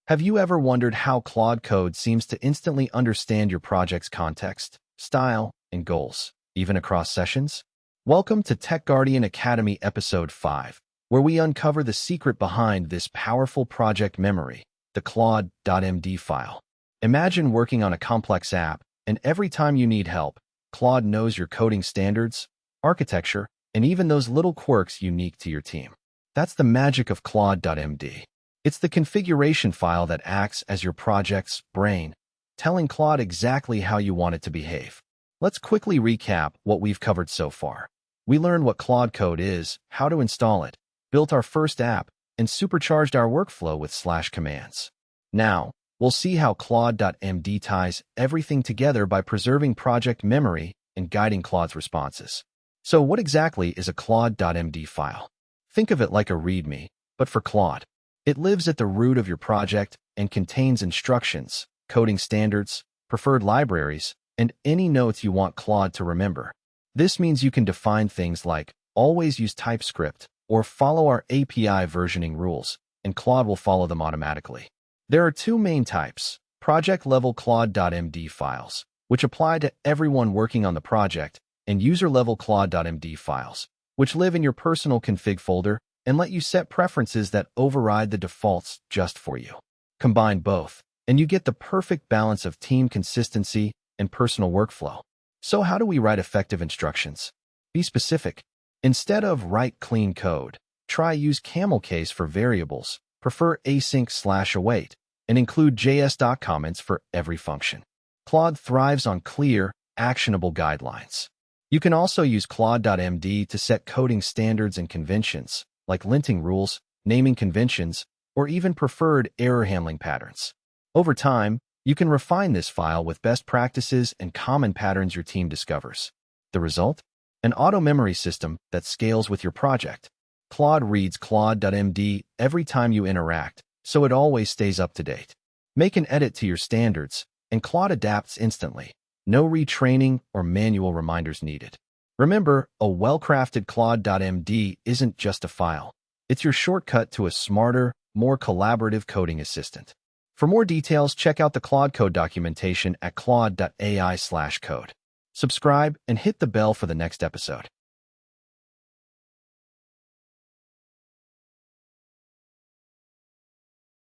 Have you ever wondered how Claude Code seems to instantly understand your project's context, style, and goals, even across sessions? Welcome to TechGuardian Academy Episode 5, where we uncover the secret behind this powerful project memory, the CLAUDE.md file. Imagine working on a complex app, and every time you need help, Claude knows your coding standards, architecture, and even those little quirks unique to your team. That's the magic of CLAUDE.md. It's the configuration file that acts as your project's brain, telling Claude exactly how you want it to behave. Let's quickly recap what we've covered so far. We learned what Claude Code is, how to install it, built our first app, and supercharged our workflow with /commands. Now, we'll see how Claude.md ties everything together by preserving project memory and guiding Claude's responses. So what exactly is a Claude.md file? Think of it like a README, but for Claude. It lives at the root of your project and contains instructions, coding standards, preferred libraries, and any notes you want Claude to remember. This means you can define things like always use TypeScript or follow our API versioning rules, and Claude will follow them automatically. There are two main types: project-level Claude.md files, which apply to everyone working on the project, and user-level Claude.md files, which live in your personal config folder and let you set preferences that override the defaults just for you. Combine both, and you get the perfect balance of team consistency and personal workflow. So how do we write effective instructions? Be specific. Instead of write clean code, try use camel case for variables, prefer async/await, and include JS.comments for every function. Claude thrives on clear, actionable guidelines. You can also use Claude.md to set coding standards and conventions, like linting rules, naming conventions, or even preferred error handling patterns. Over time, you can refine this file with best practices and common patterns your team discovers. The result? An auto-memory system that scales with your project. Claude reads Claude.md every time you interact, so it always stays up to date. Make an edit to your standards, and Claude adapts instantly. No retraining or manual reminders needed. Remember, a well-crafted Claude.md isn't just a file. It's your shortcut to a smarter, more collaborative coding assistant. For more details, check out the Claude Code documentation at claude.ai/code. Subscribe and hit the bell for the next episode.